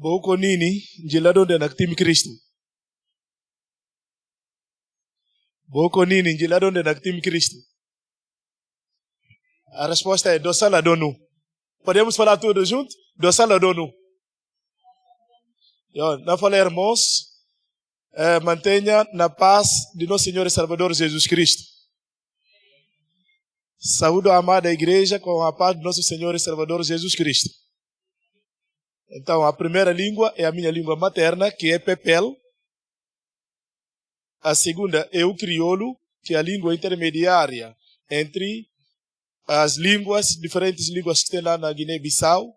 Boko nini njila de naktim Cristo? Boko nini njila de naktim Cristo? A resposta é do saladonu. Podemos falar tudo junto? Do saladonu. Não falei, irmãos, mantenha na paz de nosso Senhor e Salvador Jesus Cristo. Saúdo a amada igreja com a paz de nosso Senhor e Salvador Jesus Cristo. Então, a primeira língua é a minha língua materna, que é Pepel. A segunda é o crioulo, que é a língua intermediária entre as línguas, diferentes línguas que tem lá na Guiné-Bissau,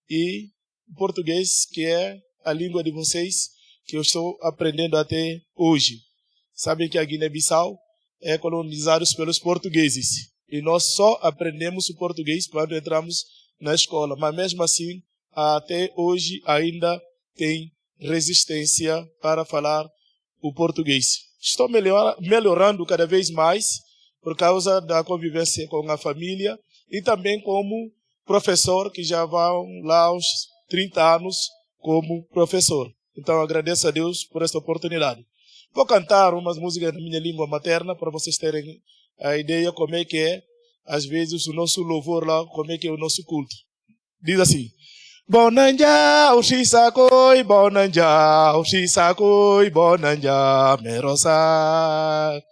e o português, que é a língua de vocês, que eu estou aprendendo até hoje. Sabem que a Guiné-Bissau é colonizada pelos portugueses. E nós só aprendemos o português quando entramos na escola. Mas mesmo assim, até hoje ainda tem resistência para falar o português. Estou melhorando cada vez mais por causa da convivência com a família e também como professor, que já vão lá aos 30 anos como professor. Então agradeço a Deus por esta oportunidade. Vou cantar umas músicas na minha língua materna para vocês terem a ideia como é que é, às vezes, o nosso louvor lá, como é que é o nosso culto. Diz assim: Bonanja, Ushisakoi, Bonanja, Ushisakoi, Bonanja, Merosa.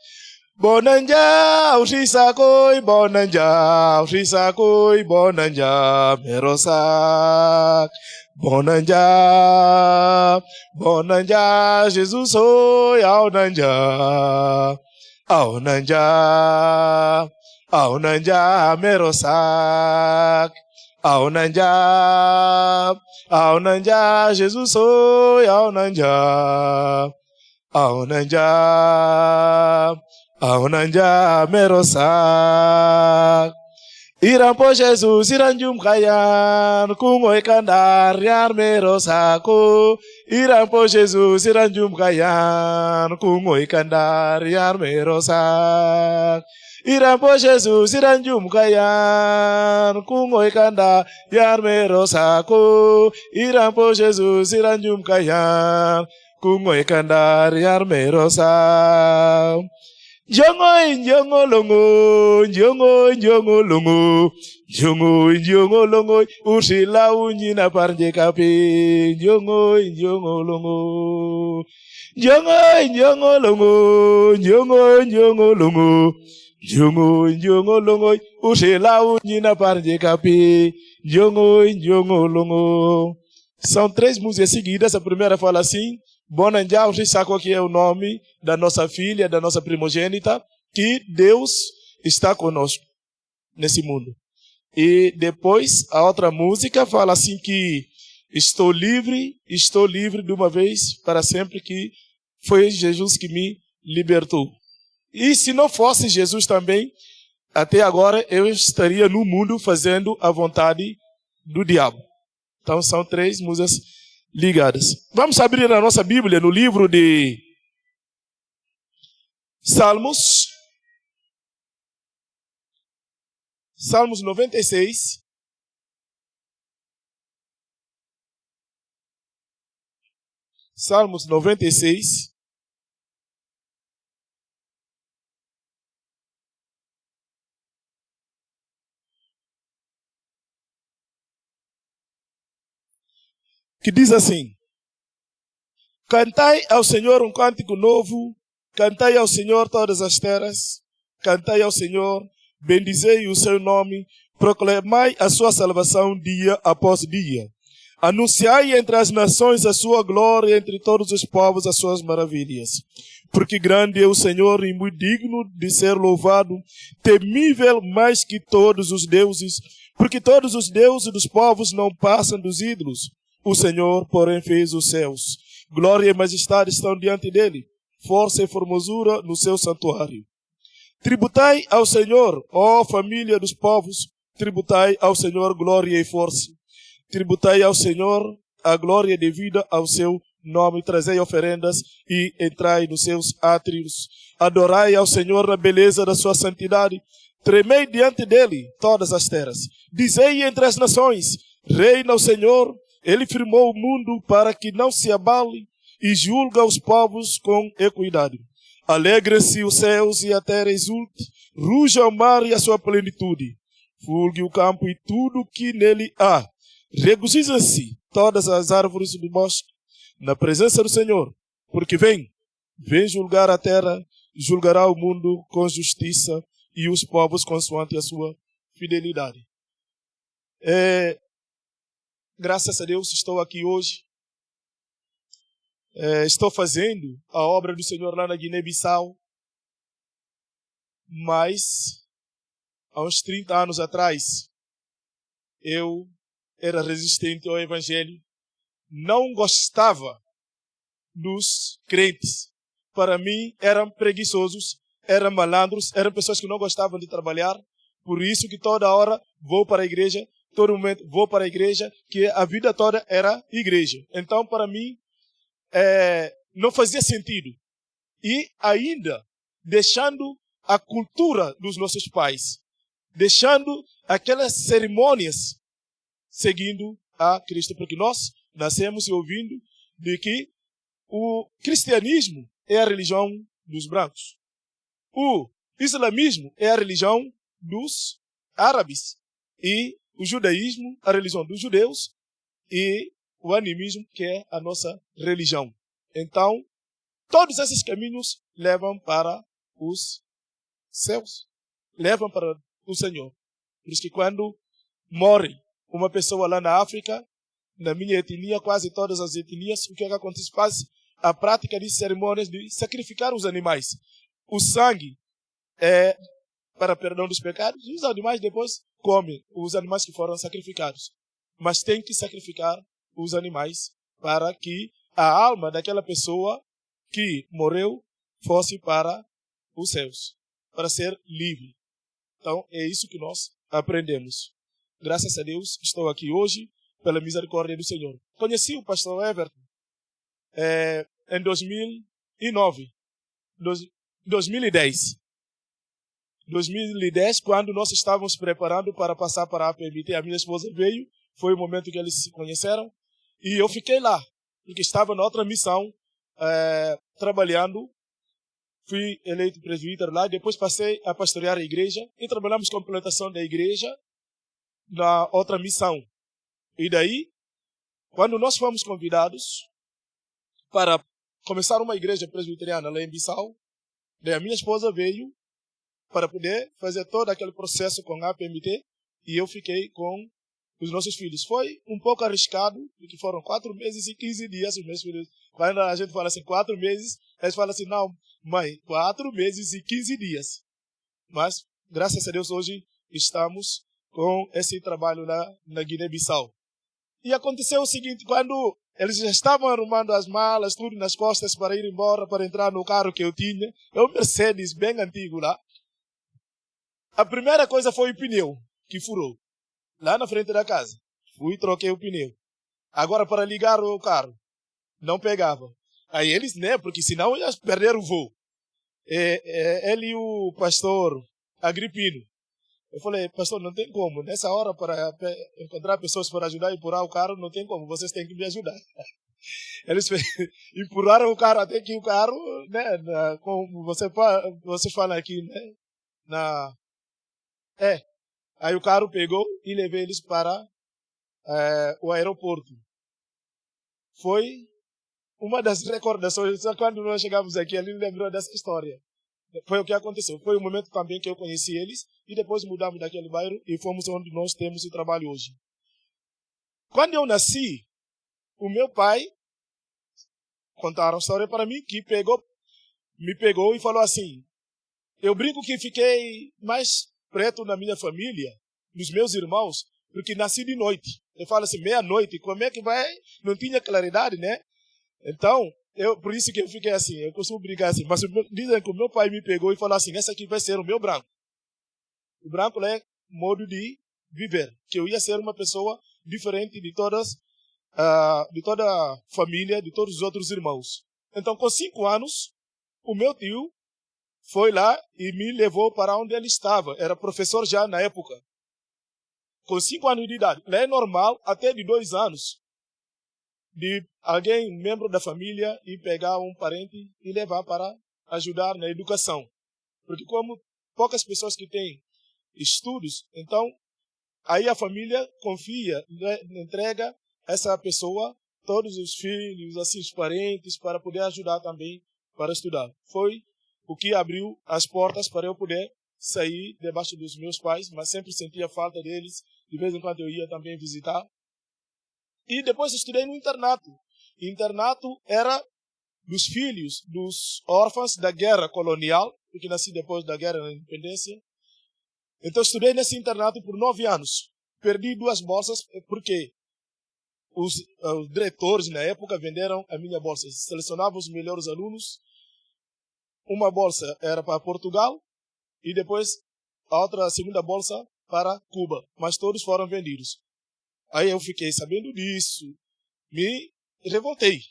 Bonanja, Ushisakoi, Bonanja, Ushisakoi, Bonanja, Merosa. Bonanja, Bonanja, Jesus oi, Aunanja. Aunanja, Aunanja, Merosak. Aunanja, Aunanja, Jesus oi, Aunanja. Aunanja, Aunanja, Merosak. Irampo Jesus, Iranjum Kayan, Kumo Ekandar, Yar Merosako. Irampo Jesus, Iranjum Kayan, Kumo Ekandar, Yar Merosak. Irampo Jesus, Iranjum Kayan, Kumo Ekandar, Yar Merosako. Irampo Jesus, Iranjum Kayan, Kumo Ekandar, Yar Merosak. Jongo longo, jongo longo, jongo longo, ursila unjina parje kape, jongo longo, jongo longo, jongo longo, jongo longo, ursila unjina parje kape, jongo longo. São 3 músicas seguidas. A primeira fala assim: Bonanja, Ushisako, que é o nome da nossa filha, da nossa primogênita, que Deus está conosco nesse mundo. E depois, a outra música fala assim que estou livre de uma vez para sempre, que foi Jesus que me libertou. E se não fosse Jesus também, até agora eu estaria no mundo fazendo a vontade do diabo. Então são 3 músicas ligadas. Vamos abrir a nossa Bíblia no livro de Salmos. Salmos 96. Salmos 96. Que diz assim: Cantai ao Senhor um cântico novo, cantai ao Senhor todas as terras, cantai ao Senhor, bendizei o seu nome, proclamai a sua salvação dia após dia. Anunciai entre as nações a sua glória, entre todos os povos as suas maravilhas. Porque grande é o Senhor e muito digno de ser louvado, temível mais que todos os deuses, porque todos os deuses dos povos não passam dos ídolos. O Senhor, porém, fez os céus. Glória e majestade estão diante dele. Força e formosura no seu santuário. Tributai ao Senhor, ó família dos povos. Tributai ao Senhor glória e força. Tributai ao Senhor a glória devida ao seu nome. Trazei oferendas e entrai nos seus átrios. Adorai ao Senhor na beleza da sua santidade. Tremei diante dele todas as terras. Dizei entre as nações: Reina o Senhor. Ele firmou o mundo para que não se abale e julga os povos com equidade. Alegrem-se os céus e a terra exulte, ruja o mar e a sua plenitude, fulgue o campo e tudo que nele há. Regozijem-se todas as árvores do bosque na presença do Senhor, porque vem julgar a terra, julgará o mundo com justiça e os povos consoante a sua fidelidade. Graças a Deus estou aqui hoje. Estou fazendo a obra do Senhor lá na Guiné-Bissau, mas há uns 30 anos atrás eu era resistente ao Evangelho, não gostava dos crentes. Para mim eram preguiçosos, eram malandros, eram pessoas que não gostavam de trabalhar, por isso que toda hora vou para a igreja, todo momento vou para a igreja, que a vida toda era igreja. Então para mim não fazia sentido. E ainda deixando a cultura dos nossos pais, deixando aquelas cerimônias, seguindo a Cristo, porque nós nascemos ouvindo de que o cristianismo é a religião dos brancos, o islamismo é a religião dos árabes e o judaísmo a religião dos judeus e o animismo que é a nossa religião. Então, todos esses caminhos levam para os céus, levam para o Senhor. Por isso que quando morre uma pessoa lá na África, na minha etnia, quase todas as etnias, o que acontece? Faz a prática de cerimônias de sacrificar os animais. O sangue é para perdão dos pecados e os animais depois comem os animais que foram sacrificados. Mas tem que sacrificar os animais para que a alma daquela pessoa que morreu fosse para os céus, para ser livre. Então, é isso que nós aprendemos. Graças a Deus, estou aqui hoje pela misericórdia do Senhor. Conheci o pastor Everton em 2009, 2010. 2010, quando nós estávamos preparando para passar para a APMT, a minha esposa veio, foi o momento que eles se conheceram, e eu fiquei lá, porque estava na outra missão, trabalhando. Fui eleito presbítero lá, depois passei a pastorear a igreja, e trabalhamos com a implantação da igreja na outra missão. E daí, quando nós fomos convidados para começar uma igreja presbiteriana lá em Bissau, daí a minha esposa veio para poder fazer todo aquele processo com a APMT, e eu fiquei com os nossos filhos. Foi um pouco arriscado, porque foram 4 meses e 15 dias os meus filhos. Quando a gente fala assim, 4 meses, eles falam assim, não, mãe, 4 meses e 15 dias. Mas, graças a Deus, hoje estamos com esse trabalho na Guiné-Bissau. E aconteceu o seguinte, quando eles já estavam arrumando as malas, tudo nas costas para ir embora, para entrar no carro que eu tinha, um Mercedes bem antigo lá, a primeira coisa foi o pneu que furou, lá na frente da casa. Fui e troquei o pneu. Agora, para ligar o carro, não pegava. Aí eles, né, porque senão iam perder o voo. Ele e o pastor Agripino. Eu falei, pastor, não tem como. Nessa hora, para encontrar pessoas para ajudar a empurrar o carro, não tem como. Vocês têm que me ajudar. Eles empurraram o carro até que o carro, né, como vocês falam aqui, né, aí o carro pegou e levei eles para o aeroporto. Foi uma das recordações. Quando nós chegamos aqui, ele lembrou dessa história. Foi o que aconteceu. Foi o momento também que eu conheci eles e depois mudamos daquele bairro e fomos onde nós temos o trabalho hoje. Quando eu nasci, o meu pai contaram a história para mim que me pegou e falou assim, eu brinco que fiquei mais preto na minha família, nos meus irmãos, porque nasci de noite. Eu falo assim, meia-noite, como é que vai? Não tinha claridade, né? Então, por isso que eu fiquei assim, eu costumo brincar assim, mas dizem que o meu pai me pegou e falou assim, essa aqui vai ser o meu branco. O branco é modo de viver, que eu ia ser uma pessoa diferente de toda a família, de todos os outros irmãos. Então, com 5 anos, o meu tio foi lá e me levou para onde ele estava. Era professor já na época. Com 5 anos de idade. Lá é normal, até de 2 anos. de alguém, um membro da família, e pegar um parente e levar para ajudar na educação. Porque como poucas pessoas que têm estudos, então aí a família confia, entrega essa pessoa, todos os filhos, assim, os parentes, para poder ajudar também para estudar. Foi o que abriu as portas para eu poder sair debaixo dos meus pais, mas sempre sentia falta deles. De vez em quando eu ia também visitar. E depois estudei no internato. O internato era dos filhos dos órfãos da guerra colonial, porque nasci depois da guerra da independência. Então estudei nesse internato por 9 anos. Perdi 2 bolsas porque os diretores na época venderam a minha bolsa. Selecionavam os melhores alunos. Uma bolsa era para Portugal e depois a segunda bolsa para Cuba. Mas todos foram vendidos. Aí eu fiquei sabendo disso, me revoltei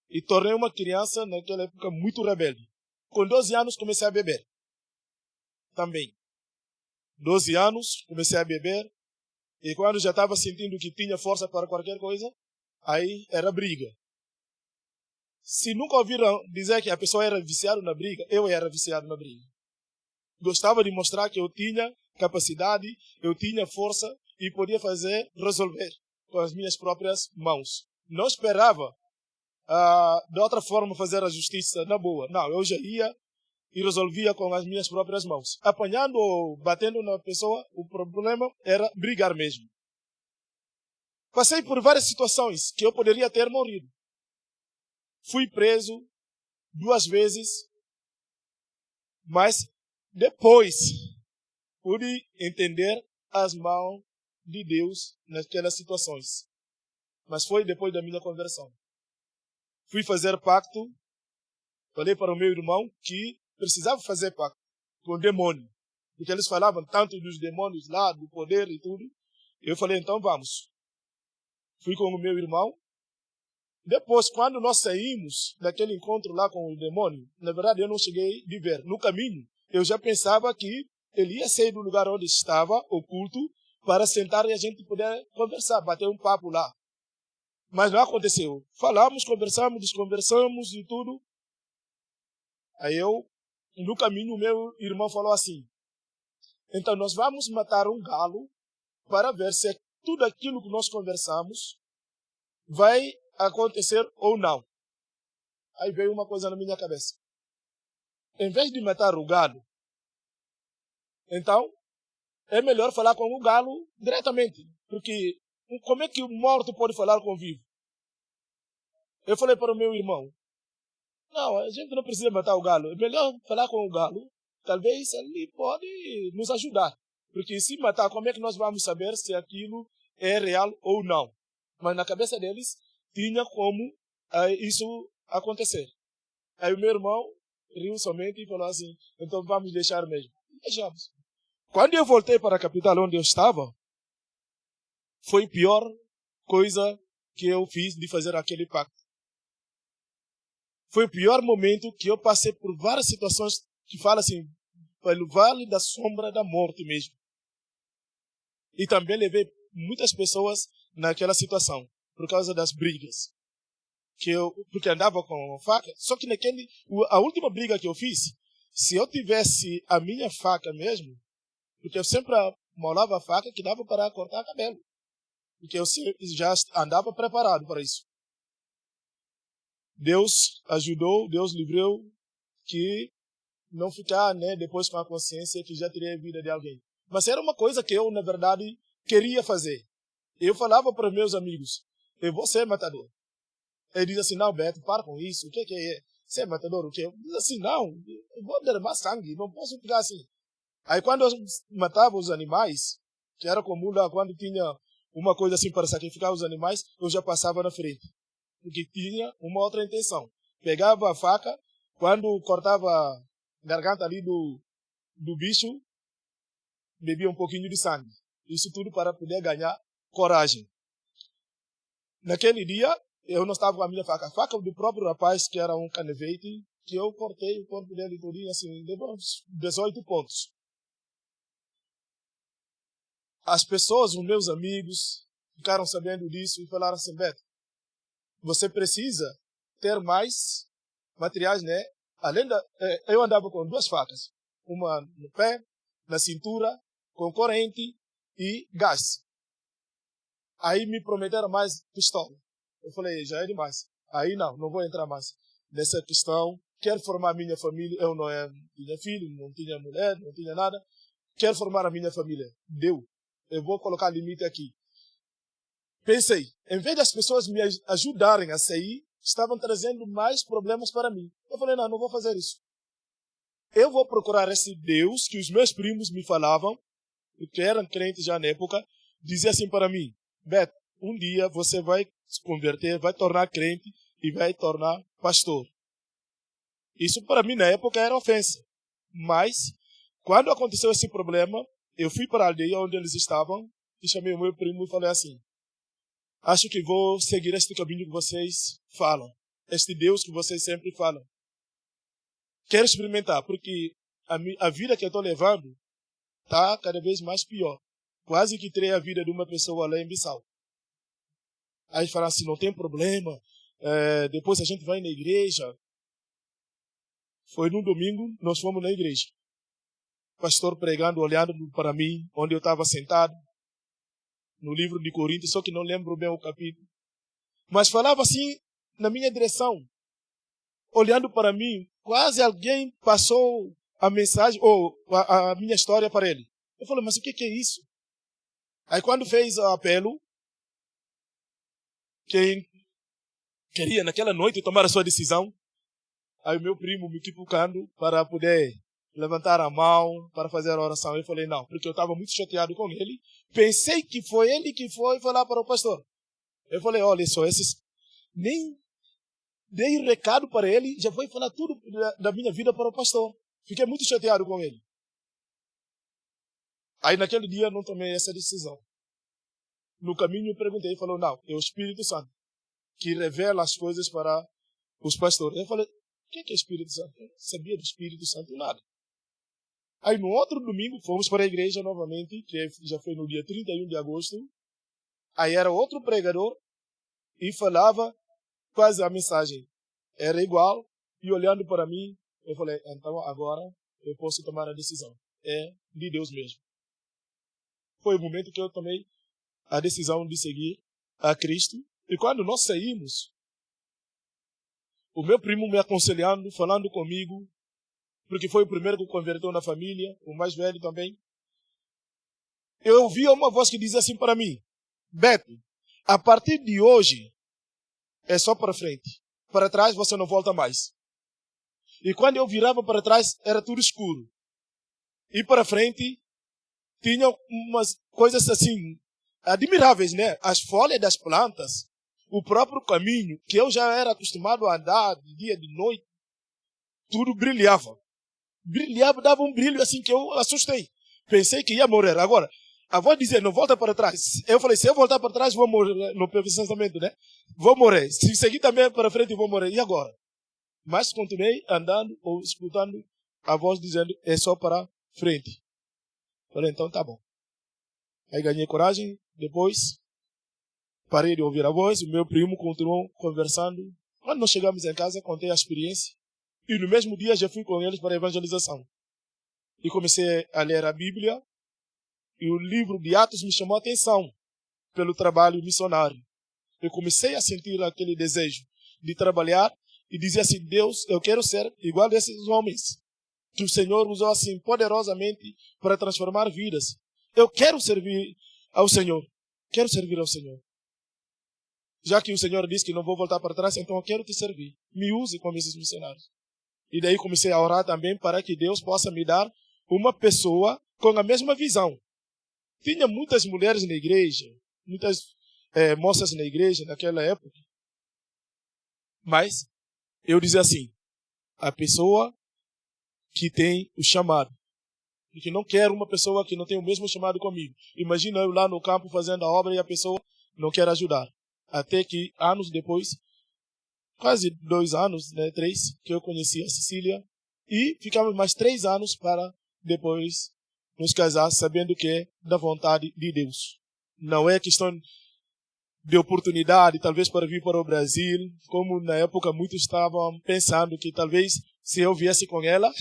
e tornei uma criança naquela época muito rebelde. Com 12 anos comecei a beber também. 12 anos comecei a beber e quando já estava sentindo que tinha força para qualquer coisa, aí era briga. Se nunca ouviram dizer que a pessoa era viciada na briga, eu era viciado na briga. Gostava de mostrar que eu tinha capacidade, eu tinha força e podia resolver com as minhas próprias mãos. Não esperava de outra forma fazer a justiça na boa. Não, eu já ia e resolvia com as minhas próprias mãos. Apanhando ou batendo na pessoa, o problema era brigar mesmo. Passei por várias situações que eu poderia ter morrido. Fui preso 2 vezes, mas depois pude entender as mãos de Deus naquelas situações. Mas foi depois da minha conversão. Fui fazer pacto, falei para o meu irmão que precisava fazer pacto com o demônio. Porque eles falavam tanto dos demônios lá, do poder e tudo. Eu falei, então vamos. Fui com o meu irmão. Depois, quando nós saímos daquele encontro lá com o demônio, na verdade eu não cheguei de ver. No caminho, eu já pensava que ele ia sair do lugar onde estava, oculto, para sentar e a gente poder conversar, bater um papo lá. Mas não aconteceu. Falamos, conversamos, desconversamos e tudo. Aí no caminho, meu irmão falou assim, então nós vamos matar um galo para ver se tudo aquilo que nós conversamos vai acontecer ou não. Aí veio uma coisa na minha cabeça. Em vez de matar o galo, então é melhor falar com o galo diretamente. Porque como é que o morto pode falar com o vivo? Eu falei para o meu irmão, não, a gente não precisa matar o galo. É melhor falar com o galo. Talvez ele pode nos ajudar. Porque se matar, como é que nós vamos saber se aquilo é real ou não? Mas na cabeça deles, tinha como isso acontecer. Aí o meu irmão riu somente e falou assim, então vamos deixar mesmo. Deixamos. Quando eu voltei para a capital onde eu estava, foi a pior coisa que eu fiz de fazer aquele pacto. Foi o pior momento que eu passei por várias situações que falam assim, pelo vale da sombra da morte mesmo. E também levei muitas pessoas naquela situação, por causa das brigas. Porque andava com faca, só que a última briga que eu fiz, se eu tivesse a minha faca mesmo, porque eu sempre molava a faca que dava para cortar cabelo. Porque eu já andava preparado para isso. Deus ajudou, Deus livrou que não ficar depois com a consciência que já teria a vida de alguém. Mas era uma coisa que eu, na verdade, queria fazer. Eu falava para os meus amigos, eu vou ser matador. Ele diz assim, não, Beto, para com isso, o que é? Ser matador, o quê? Eu diz assim, não, eu vou derramar sangue, não posso ficar assim. Aí quando eu matava os animais, que era comum lá, quando tinha uma coisa assim para sacrificar os animais, eu já passava na frente. Porque tinha uma outra intenção. Pegava a faca, quando cortava a garganta ali do bicho, bebia um pouquinho de sangue. Isso tudo para poder ganhar coragem. Naquele dia, eu não estava com a minha faca. A faca do próprio rapaz, que era um canivete, que eu cortei o corpo dele todinho, assim, levou uns 18 pontos. As pessoas, os meus amigos, ficaram sabendo disso e falaram assim, Beto, você precisa ter mais materiais, né? Além da, eu andava com 2 facas, uma no pé, na cintura, com corrente e gás. Aí me prometeram mais pistola. Eu falei, já é demais. Aí não vou entrar mais nessa questão. Quero formar a minha família. Eu não tinha filho, não tinha mulher, não tinha nada. Quero formar a minha família. Deu. Eu vou colocar limite aqui. Pensei, em vez das pessoas me ajudarem a sair, estavam trazendo mais problemas para mim. Eu falei, não vou fazer isso. Eu vou procurar esse Deus que os meus primos me falavam, que eram crentes já na época, dizia assim para mim, Beto, um dia você vai se converter, vai tornar crente e vai tornar pastor. Isso para mim na época era ofensa. Mas, quando aconteceu esse problema, eu fui para a aldeia onde eles estavam e chamei o meu primo e falei assim, acho que vou seguir este caminho que vocês falam, este Deus que vocês sempre falam. Quero experimentar, porque a vida que eu estou levando está cada vez mais pior. Quase que tirei a vida de uma pessoa lá em Bissau. Aí falaram assim, não tem problema, depois a gente vai na igreja. Foi num domingo, nós fomos na igreja. O pastor pregando, olhando para mim, onde eu estava sentado, no livro de Coríntios, só que não lembro bem o capítulo. Mas falava assim, na minha direção, olhando para mim, quase alguém passou a mensagem, ou a minha história para ele. Eu falei, mas o que é isso? Aí quando fez o apelo, quem queria naquela noite tomar a sua decisão, aí o meu primo me cutucando para poder levantar a mão para fazer a oração. Eu falei, não, porque eu estava muito chateado com ele. Pensei que foi ele que foi falar para o pastor. Eu falei, olha só, nem dei recado para ele, já foi falar tudo da minha vida para o pastor. Fiquei muito chateado com ele. Aí naquele dia não tomei essa decisão. No caminho eu perguntei, ele falou, não, é o Espírito Santo que revela as coisas para os pastores. Eu falei, o que é Espírito Santo? Eu não sabia do Espírito Santo nada. Aí no outro domingo fomos para a igreja novamente, que já foi no dia 31 de agosto. Aí era outro pregador e falava quase a mensagem. Era igual e olhando para mim, eu falei, então agora eu posso tomar a decisão. É de Deus mesmo. Foi o momento que eu tomei a decisão de seguir a Cristo. E quando nós saímos, o meu primo me aconselhando, falando comigo, porque foi o primeiro que converteu na família, o mais velho também. Eu ouvi uma voz que dizia assim para mim, Beto, a partir de hoje é só para frente. Para trás você não volta mais. E quando eu virava para trás, era tudo escuro. E para frente, tinha umas coisas assim, admiráveis, né? As folhas das plantas, o próprio caminho, que eu já era acostumado a andar de dia, de noite, tudo brilhava. Brilhava, dava um brilho assim que eu assustei. Pensei que ia morrer. Agora, a voz dizia, não volta para trás. Eu falei, se eu voltar para trás, vou morrer no pensamento, né? Vou morrer. Se seguir também para frente, vou morrer. E agora? Mas continuei andando ou escutando a voz dizendo, é só para frente. Falei, então tá bom. Aí ganhei coragem. Depois, parei de ouvir a voz. O meu primo continuou conversando. Quando nós chegamos em casa, contei a experiência. E no mesmo dia já fui com eles para a evangelização. E comecei a ler a Bíblia. E o livro de Atos me chamou a atenção pelo trabalho missionário. Eu comecei a sentir aquele desejo de trabalhar e dizer assim, Deus, eu quero ser igual a esses homens que o Senhor usou assim poderosamente para transformar vidas. Eu quero servir ao Senhor. Quero servir ao Senhor. Já que o Senhor disse que não vou voltar para trás, então eu quero te servir. Me use como esses missionários. E daí comecei a orar também para que Deus possa me dar uma pessoa com a mesma visão. Tinha muitas mulheres na igreja, muitas moças na igreja naquela época. Mas eu dizia assim, a pessoa que tem o chamado. Porque não quero uma pessoa que não tem o mesmo chamado comigo. Imagina eu lá no campo fazendo a obra e a pessoa não quer ajudar. Até que anos depois, quase 2 anos, 3, que eu conheci a Cecília. E ficamos mais 3 anos para depois nos casar, sabendo que é da vontade de Deus. Não é questão de oportunidade, talvez para vir para o Brasil, como na época muitos estavam pensando que talvez se eu viesse com ela,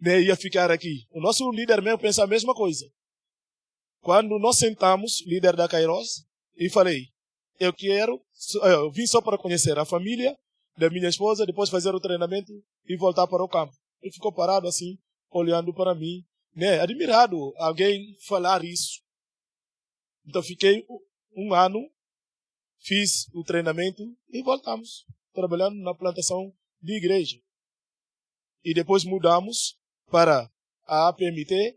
né, ia ficar aqui. O nosso líder mesmo pensa a mesma coisa. Quando nós sentamos, líder da Kairos, e falei, eu vim só para conhecer a família da minha esposa, depois fazer o treinamento e voltar para o campo. Ele ficou parado assim, olhando para mim, né, admirado alguém falar isso. Então fiquei um ano, fiz o treinamento e voltamos, trabalhando na plantação de igreja. E depois mudamos para a APMT,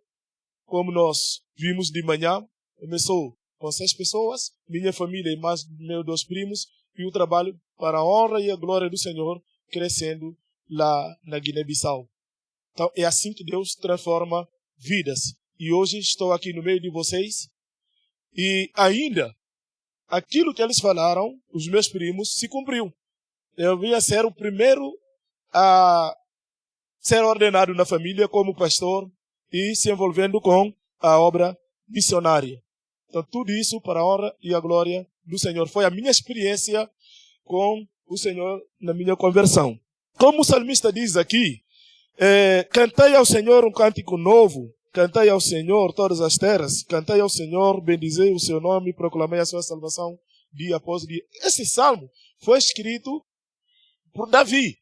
como nós vimos de manhã, começou com 6 pessoas, minha família e mais meus 2 primos, e o trabalho para a honra e a glória do Senhor crescendo lá na Guiné-Bissau. Então é assim que Deus transforma vidas. E hoje estou aqui no meio de vocês e ainda aquilo que eles falaram, os meus primos, se cumpriu. Eu vim a ser o primeiro a ser ordenado na família como pastor e se envolvendo com a obra missionária. Então, tudo isso para a honra e a glória do Senhor. Foi a minha experiência com o Senhor na minha conversão. Como o salmista diz aqui, cantai ao Senhor um cântico novo, cantai ao Senhor todas as terras, cantai ao Senhor, bendizei o seu nome, proclamai a sua salvação dia após dia. Esse salmo foi escrito por Davi.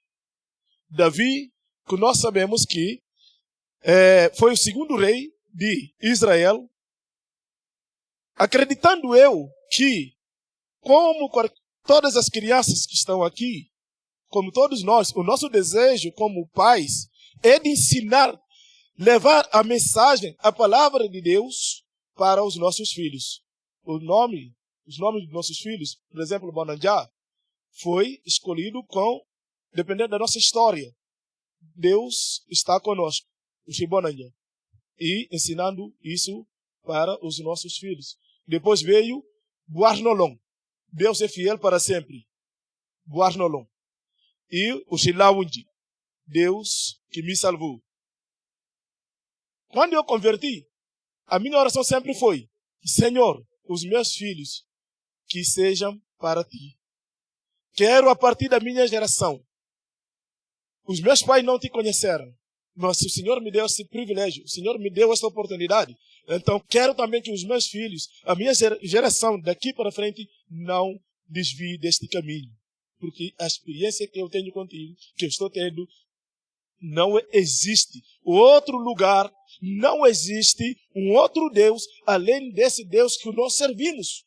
Davi, que nós sabemos que foi o segundo rei de Israel, acreditando eu que, como todas as crianças que estão aqui, como todos nós, o nosso desejo como pais é de ensinar, levar a mensagem, a palavra de Deus para os nossos filhos. Os nomes dos nossos filhos, por exemplo, Bonanjá, foi escolhido dependendo da nossa história. Deus está conosco, o Shibonanjá, e ensinando isso para os nossos filhos. Depois veio Buarnolong, Deus é fiel para sempre, Buarnolong. E o Shilawunji, Deus que me salvou. Quando eu converti, a minha oração sempre foi, Senhor, os meus filhos, que sejam para ti. Quero a partir da minha geração. Os meus pais não te conheceram, mas o Senhor me deu esse privilégio, o Senhor me deu essa oportunidade. Então quero também que os meus filhos, a minha geração daqui para frente, não desvie deste caminho. Porque a experiência que eu tenho contigo, que eu estou tendo, não existe outro lugar, não existe um outro Deus, além desse Deus que nós servimos.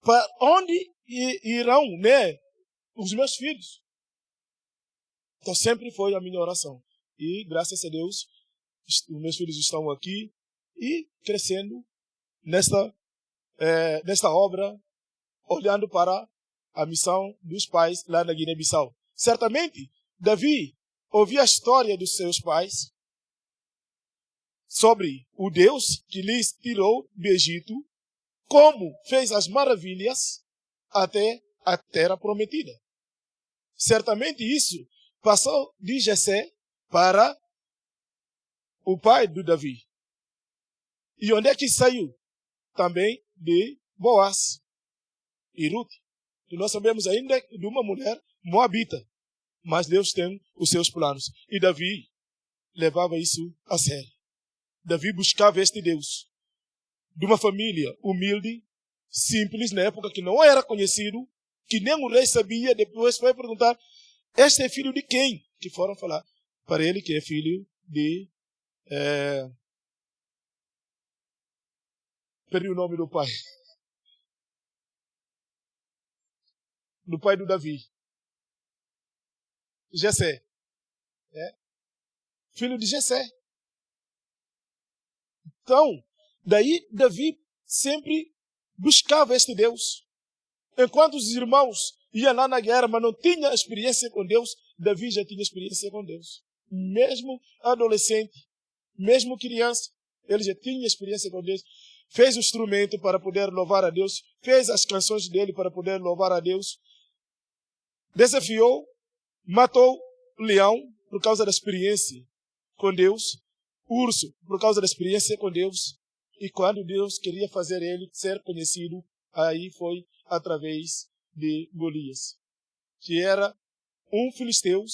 Para onde irão, né, os meus filhos? Então sempre foi a minha oração. E graças a Deus, os meus filhos estão aqui e crescendo nesta obra, olhando para a missão dos pais lá na Guiné-Bissau. Certamente, Davi ouvia a história dos seus pais sobre o Deus que lhes tirou do Egito, como fez as maravilhas até a terra prometida. Certamente isso passou de Jessé para o pai do Davi. E onde é que saiu? Também de Boaz e Ruth. E nós sabemos ainda de uma mulher moabita. Mas Deus tem os seus planos. E Davi levava isso a sério. Davi buscava este Deus. De uma família humilde, simples, na época que não era conhecido, que nem o rei sabia. Depois foi perguntar, este é filho de quem? Que foram falar para ele que é filho de... Perdi o nome do pai. Do pai do Davi. Jessé. Filho de Jessé. Então, daí Davi sempre buscava este Deus. Enquanto os irmãos iam lá na guerra, mas não tinham experiência com Deus, Davi já tinha experiência com Deus. Mesmo adolescente, mesmo criança, ele já tinha experiência com Deus. Fez o instrumento para poder louvar a Deus, fez as canções dele para poder louvar a Deus. Desafiou, matou o leão por causa da experiência com Deus, o urso por causa da experiência com Deus. E quando Deus queria fazer ele ser conhecido, aí foi através de Golias, que era um filisteu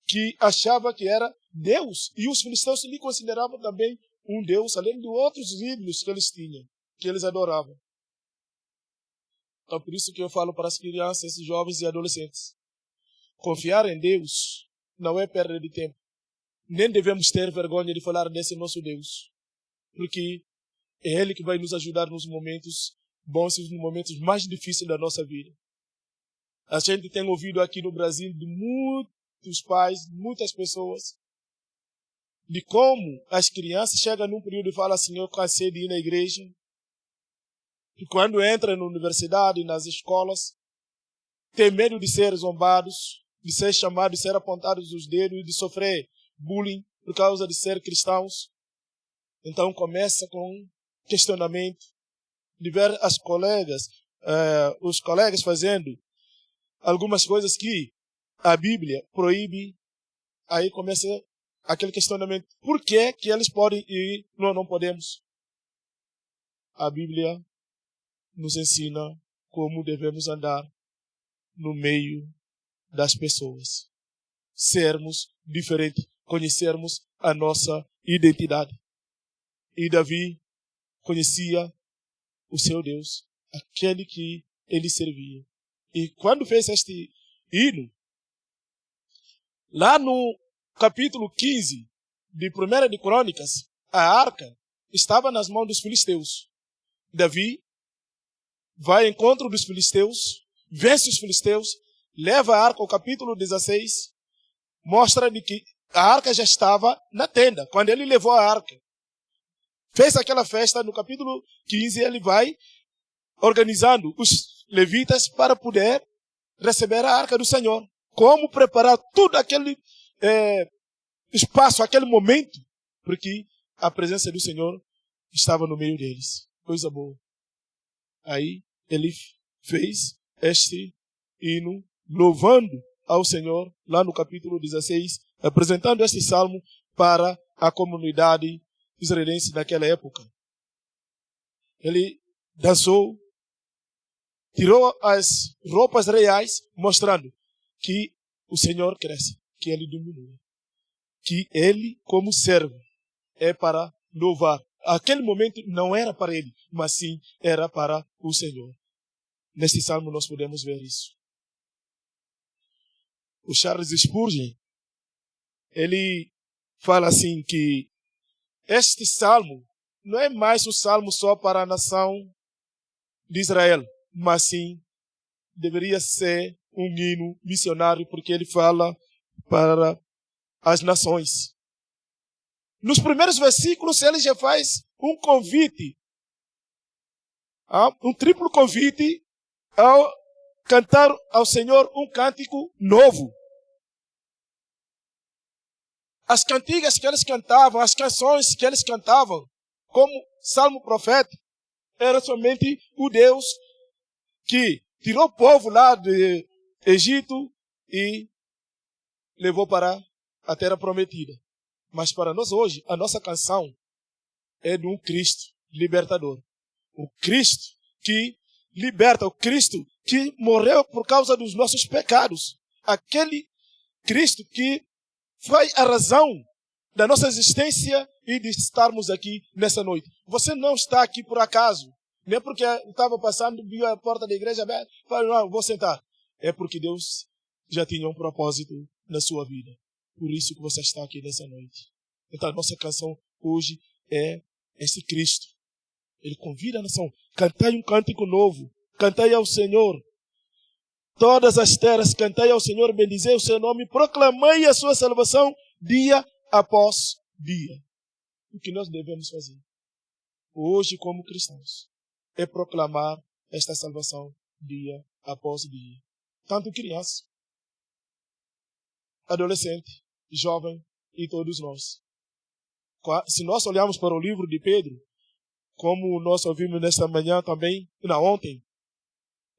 que achava que era Deus. E os filisteus lhe consideravam também um Deus, além de outros ídolos que eles tinham, que eles adoravam. Então, por isso que eu falo para as crianças, jovens e adolescentes. Confiar em Deus não é perda de tempo. Nem devemos ter vergonha de falar desse nosso Deus. Porque é Ele que vai nos ajudar nos momentos bons e nos momentos mais difíceis da nossa vida. A gente tem ouvido aqui no Brasil de muitos pais, muitas pessoas, de como as crianças chegam num período e falam assim, eu cansei de ir na igreja. E quando entram na universidade, nas escolas, tem medo de ser zombados, de ser chamados, de ser apontados os dedos, de sofrer bullying por causa de ser cristãos. Então começa com questionamento, de ver os colegas fazendo algumas coisas que a Bíblia proíbe. Aí começa aquele questionamento. Por que que eles podem e nós não podemos? A Bíblia nos ensina como devemos andar no meio das pessoas. Sermos diferentes, conhecermos a nossa identidade. E Davi conhecia o seu Deus, aquele que ele servia. E quando fez este hino, lá no capítulo 15 de 1 de Crônicas, a arca estava nas mãos dos filisteus. Davi vai ao encontro dos filisteus, vence os filisteus, leva a arca ao capítulo 16, mostra de que a arca já estava na tenda, quando ele levou a arca. Fez aquela festa, no capítulo 15, ele vai organizando os levitas para poder receber a arca do Senhor. Como preparar todo aquele espaço, aquele momento, porque a presença do Senhor estava no meio deles. Coisa boa. Aí ele fez este hino louvando ao Senhor, lá no capítulo 16, apresentando este salmo para a comunidade israelense naquela época. Ele dançou, tirou as roupas reais, mostrando que o Senhor cresce, que Ele diminui, que Ele, como servo, é para louvar. Aquele momento não era para Ele, mas sim era para o Senhor. Neste salmo nós podemos ver isso. O Charles Spurgeon, ele fala assim que este salmo não é mais um salmo só para a nação de Israel, mas sim deveria ser um hino missionário, porque ele fala para as nações. Nos primeiros versículos ele já faz um convite, um triplo convite ao cantar ao Senhor um cântico novo. As cantigas que eles cantavam, as canções que eles cantavam, como salmo profético, era somente o Deus que tirou o povo lá do Egito e levou para a terra prometida. Mas para nós hoje, a nossa canção é de um Cristo libertador. O Cristo que liberta, o Cristo que morreu por causa dos nossos pecados. Aquele Cristo que foi a razão da nossa existência e de estarmos aqui nessa noite. Você não está aqui por acaso. Nem porque estava passando, viu a porta da igreja aberta, falou, não, vou sentar. É porque Deus já tinha um propósito na sua vida. Por isso que você está aqui nessa noite. Então a nossa canção hoje é esse Cristo. Ele convida a nação. Cantai um cântico novo. Cantai ao Senhor. Todas as terras, cantai ao Senhor, bendizei o seu nome, proclamai a sua salvação dia após dia. O que nós devemos fazer hoje como cristãos é proclamar esta salvação dia após dia. Tanto criança, adolescente, jovem e todos nós. Se nós olharmos para o livro de Pedro, como nós ouvimos nesta manhã também, ontem,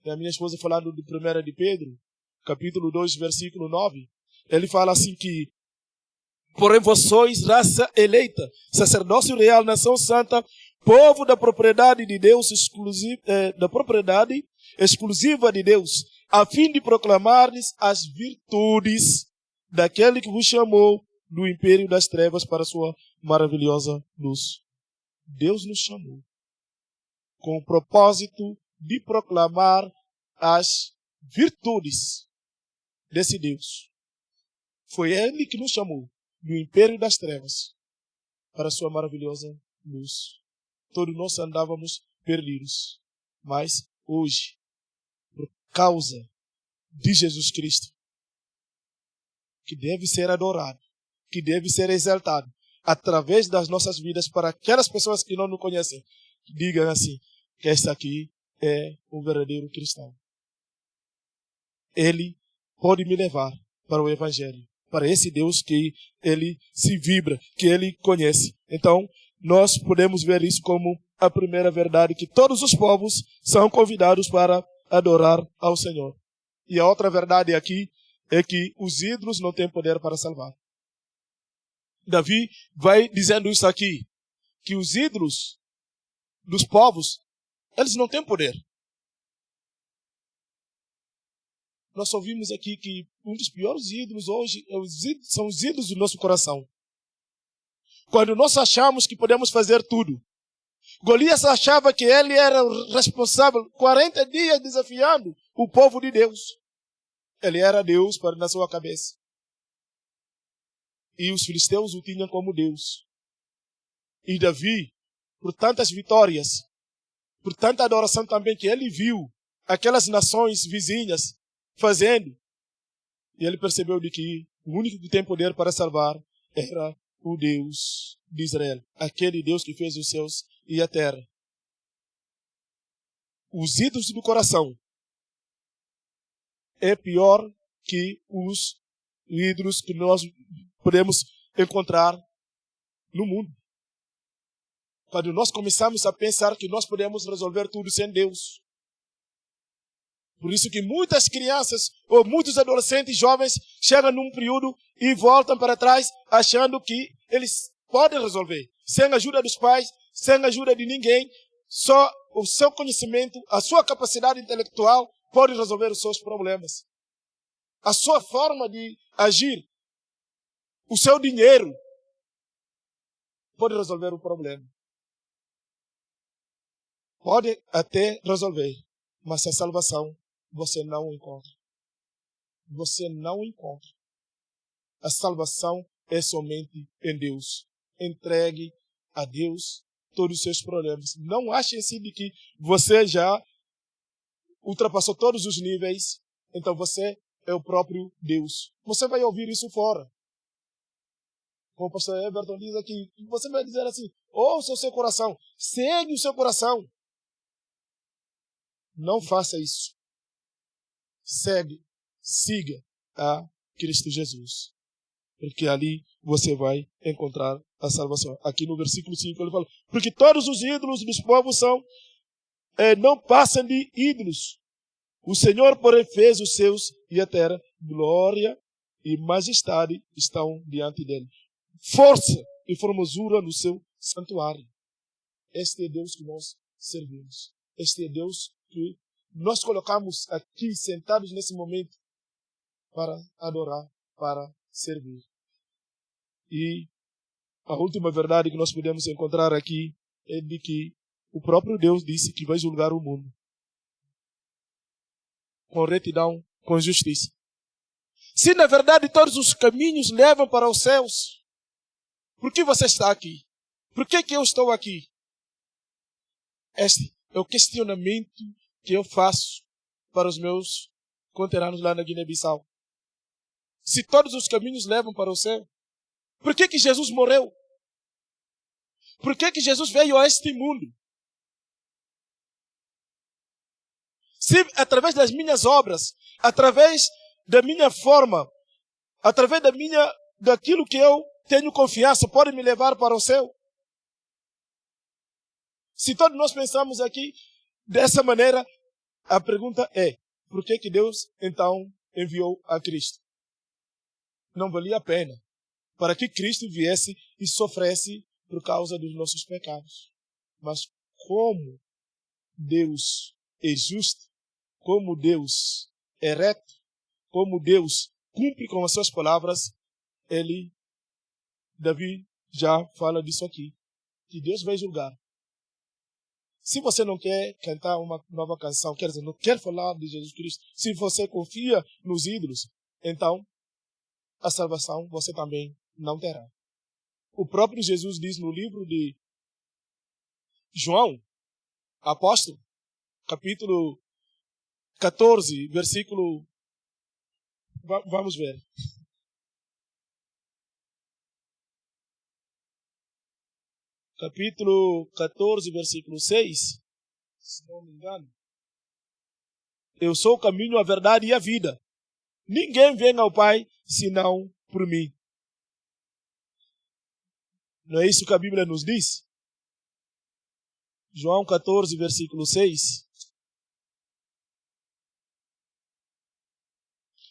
a minha esposa falando de 1 de Pedro, capítulo 2, versículo 9, ele fala assim que, porém vós sois raça eleita, sacerdócio real, nação santa, povo da propriedade de Deus, da propriedade exclusiva de Deus, a fim de proclamar-lhes as virtudes daquele que vos chamou do império das trevas para a sua maravilhosa luz. Deus nos chamou com o propósito de proclamar as virtudes desse Deus. Foi Ele que nos chamou do império das trevas para a sua maravilhosa luz. Todos nós andávamos perdidos, mas hoje, por causa de Jesus Cristo, que deve ser adorado, que deve ser exaltado, através das nossas vidas, para aquelas pessoas que não nos conhecem, que digam assim, que esta aqui é o verdadeiro cristão. Ele pode me levar para o Evangelho, para esse Deus que ele se vibra, que ele conhece. Então, nós podemos ver isso como a primeira verdade, que todos os povos são convidados para adorar ao Senhor. E a outra verdade aqui é que os ídolos não têm poder para salvar. Davi vai dizendo isso aqui, que os ídolos dos povos, eles não têm poder. Nós ouvimos aqui que um dos piores ídolos hoje são os ídolos do nosso coração. Quando nós achamos que podemos fazer tudo. Golias achava que ele era o responsável, 40 dias desafiando o povo de Deus. Ele era Deus na sua cabeça. E os filisteus o tinham como Deus. E Davi, por tantas vitórias, por tanta adoração também que ele viu aquelas nações vizinhas fazendo, e ele percebeu de que o único que tem poder para salvar era o Deus de Israel, aquele Deus que fez os céus e a terra. Os ídolos do coração é pior que os ídolos que nós podemos encontrar no mundo. Quando nós começamos a pensar que nós podemos resolver tudo sem Deus. Por isso que muitas crianças ou muitos adolescentes jovens chegam num período e voltam para trás achando que eles podem resolver. Sem a ajuda dos pais, sem a ajuda de ninguém, só o seu conhecimento, a sua capacidade intelectual pode resolver os seus problemas. A sua forma de agir, o seu dinheiro pode resolver o problema. Pode até resolver, mas a salvação você não encontra. Você não encontra. A salvação é somente em Deus. Entregue a Deus todos os seus problemas. Não ache assim de que você já ultrapassou todos os níveis, então você é o próprio Deus. Você vai ouvir isso fora. Como o pastor Everton diz aqui, você vai dizer assim, ouça o seu coração, segue o seu coração. Não faça isso. Siga a Cristo Jesus. Porque ali você vai encontrar a salvação. Aqui no versículo 5 ele fala, porque todos os ídolos dos povos não passam de ídolos. O Senhor, porém, fez os seus e a terra, glória e majestade estão diante dele. Força e formosura no seu santuário. Este é Deus que nós servimos. Este é Deus que nós colocamos aqui, sentados nesse momento, para adorar, para servir. E a última verdade que nós podemos encontrar aqui é de que o próprio Deus disse que vai julgar o mundo com retidão, com justiça. Se na verdade todos os caminhos levam para os céus, por que você está aqui? Por que eu estou aqui? Este é o questionamento que eu faço para os meus conterrâneos lá na Guiné-Bissau. Se todos os caminhos levam para o céu, por que Jesus morreu? Por que Jesus veio a este mundo? Se através das minhas obras, através da minha forma, através daquilo que eu tenho confiança, pode me levar para o céu? Se todos nós pensamos aqui dessa maneira, a pergunta é, por que Deus então enviou a Cristo? Não valia a pena para que Cristo viesse e sofresse por causa dos nossos pecados. Mas como Deus é justo, como Deus é reto, como Deus cumpre com as suas palavras, Davi já fala disso aqui, que Deus vai julgar. Se você não quer cantar uma nova canção, quer dizer, não quer falar de Jesus Cristo, se você confia nos ídolos, então a salvação você também não terá. O próprio Jesus diz no livro de João, apóstolo, capítulo 14, versículo... Vamos ver. Capítulo 14, versículo 6, se não me engano. Eu sou o caminho, a verdade e a vida. Ninguém vem ao Pai senão por mim. Não é isso que a Bíblia nos diz? João 14, versículo 6.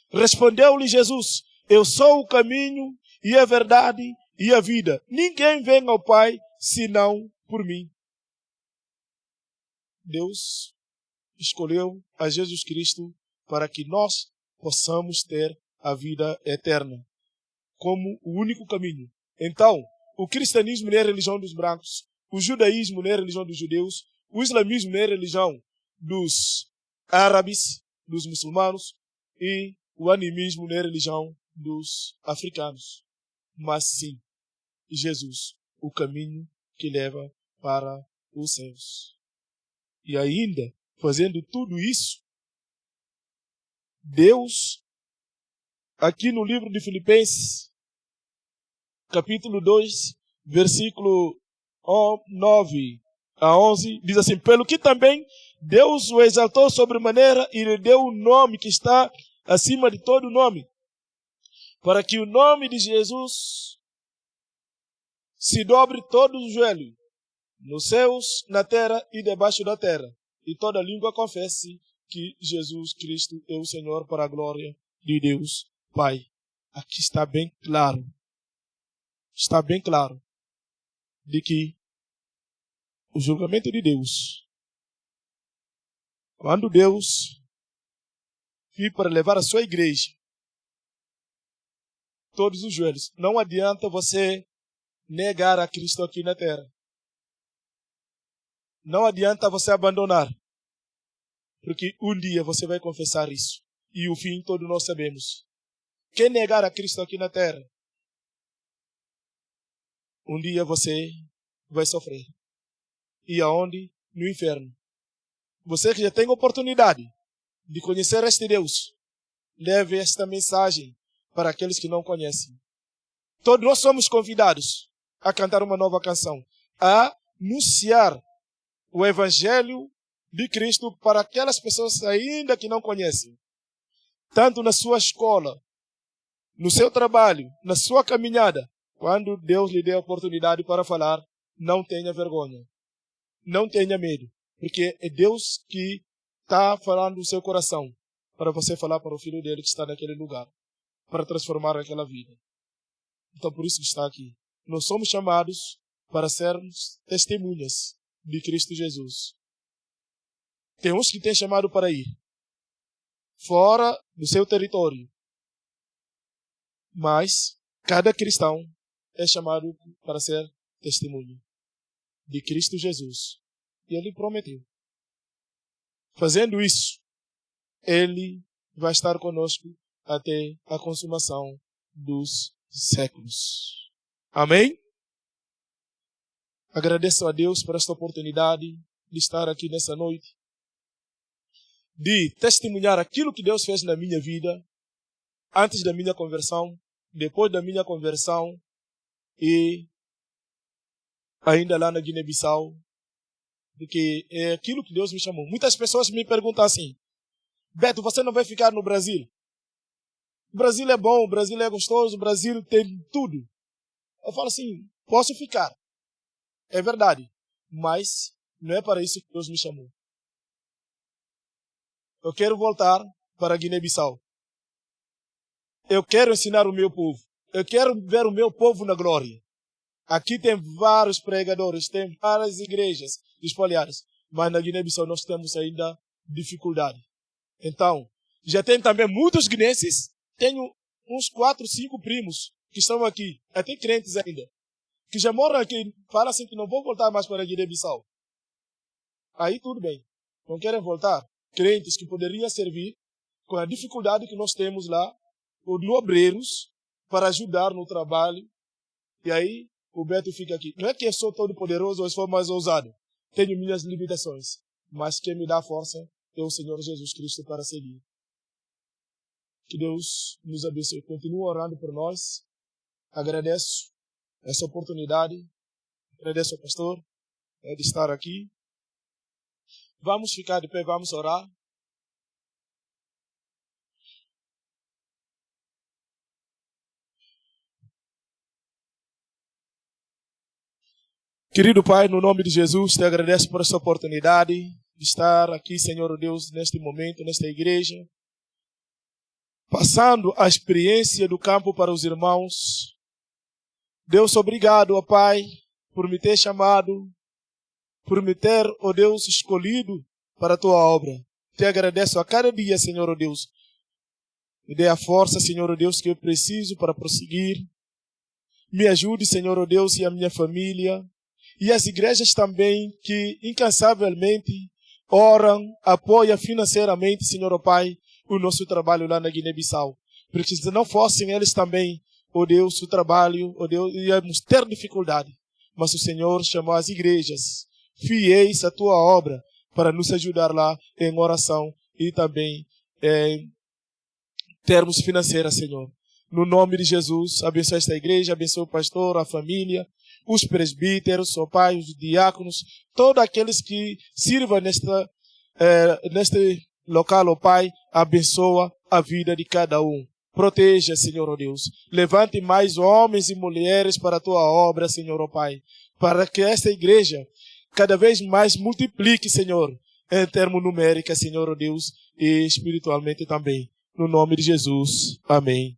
Respondeu-lhe Jesus: eu sou o caminho e a verdade e a vida. Ninguém vem ao Pai senão por mim. Deus escolheu a Jesus Cristo para que nós possamos ter a vida eterna como o único caminho. Então, o cristianismo não é a religião dos brancos, o judaísmo não é a religião dos judeus, o islamismo não é a religião dos árabes, dos muçulmanos, e o animismo não é a religião dos africanos. Mas sim, Jesus, o caminho que leva para os céus. E ainda, fazendo tudo isso, Deus, aqui no livro de Filipenses, capítulo 2, versículo 9 a 11, diz assim: pelo que também Deus o exaltou sobremaneira e lhe deu o nome que está acima de todo nome, para que o nome de Jesus se dobre todo o joelho, nos céus, na terra e debaixo da terra, e toda língua confesse que Jesus Cristo é o Senhor, para a glória de Deus Pai. Aqui está bem claro de que o julgamento de Deus, quando Deus vir para levar a sua igreja, todos os joelhos, não adianta você negar a Cristo aqui na terra. Não adianta você abandonar, porque um dia você vai confessar isso. E o fim todos nós sabemos. Quem negar a Cristo aqui na terra, um dia você vai sofrer. E aonde? No inferno. Você que já tem oportunidade de conhecer este Deus, leve esta mensagem para aqueles que não conhecem. Todos nós somos convidados a cantar uma nova canção, a anunciar o Evangelho de Cristo para aquelas pessoas ainda que não conhecem. Tanto na sua escola, no seu trabalho, na sua caminhada, quando Deus lhe der a oportunidade para falar, não tenha vergonha. Não tenha medo, porque é Deus que está falando no seu coração para você falar para o filho dele que está naquele lugar, para transformar aquela vida. Então, por isso que está aqui. Nós somos chamados para sermos testemunhas de Cristo Jesus. Tem uns que têm chamado para ir fora do seu território, mas cada cristão é chamado para ser testemunho de Cristo Jesus. E Ele prometeu. Fazendo isso, Ele vai estar conosco até a consumação dos séculos. Amém? Agradeço a Deus por esta oportunidade de estar aqui nessa noite, de testemunhar aquilo que Deus fez na minha vida, antes da minha conversão, depois da minha conversão e ainda lá na Guiné-Bissau, porque é aquilo que Deus me chamou. Muitas pessoas me perguntam assim: Beto, você não vai ficar no Brasil? O Brasil é bom, o Brasil é gostoso, o Brasil tem tudo. Eu falo assim: posso ficar. É verdade, mas não é para isso que Deus me chamou. Eu quero voltar para a Guiné-Bissau. Eu quero ensinar o meu povo. Eu quero ver o meu povo na glória. Aqui tem vários pregadores, tem várias igrejas espalhadas, mas na Guiné-Bissau nós temos ainda dificuldade. Então, já tem também muitos guinenses, tenho uns 4, 5 primos que estão aqui, até crentes ainda, que já moram aqui, falam assim que não vão voltar mais para a Guiné-Bissau. Aí tudo bem, não querem voltar. Crentes que poderiam servir com a dificuldade que nós temos lá, ou no obreiros, para ajudar no trabalho. E aí, o Beto fica aqui. Não é que eu sou todo poderoso ou sou mais ousado. Tenho minhas limitações. Mas quem me dá força é o Senhor Jesus Cristo para seguir. Que Deus nos abençoe. Continue orando por nós. Agradeço essa oportunidade. Agradeço ao pastor de estar aqui. Vamos ficar de pé, vamos orar. Querido Pai, no nome de Jesus, te agradeço por essa oportunidade de estar aqui, Senhor Deus, neste momento, nesta igreja, passando a experiência do campo para os irmãos. Deus, obrigado, ó Pai, por me ter chamado, por me ter, ó Deus, escolhido para a tua obra. Te agradeço a cada dia, Senhor Deus. Me dê a força, Senhor Deus, que eu preciso para prosseguir. Me ajude, Senhor Deus, e a minha família. E as igrejas também que incansavelmente oram, apoiam financeiramente, Senhor Pai, o nosso trabalho lá na Guiné-Bissau. Porque se não fossem eles também, ó Deus, o trabalho, ó Deus, íamos ter dificuldade. Mas o Senhor chamou as igrejas fiéis à tua obra para nos ajudar lá em oração e também em termos financeiros, Senhor. No nome de Jesus, abençoa esta igreja, abençoa o pastor, a família, os presbíteros, ó Pai, os diáconos, todos aqueles que sirvam neste local, ó Pai, abençoa a vida de cada um. Proteja, Senhor, ó Deus. Levante mais homens e mulheres para a tua obra, Senhor, ó Pai, para que esta igreja cada vez mais multiplique, Senhor, em termos numéricos, Senhor, ó Deus, e espiritualmente também. No nome de Jesus. Amém.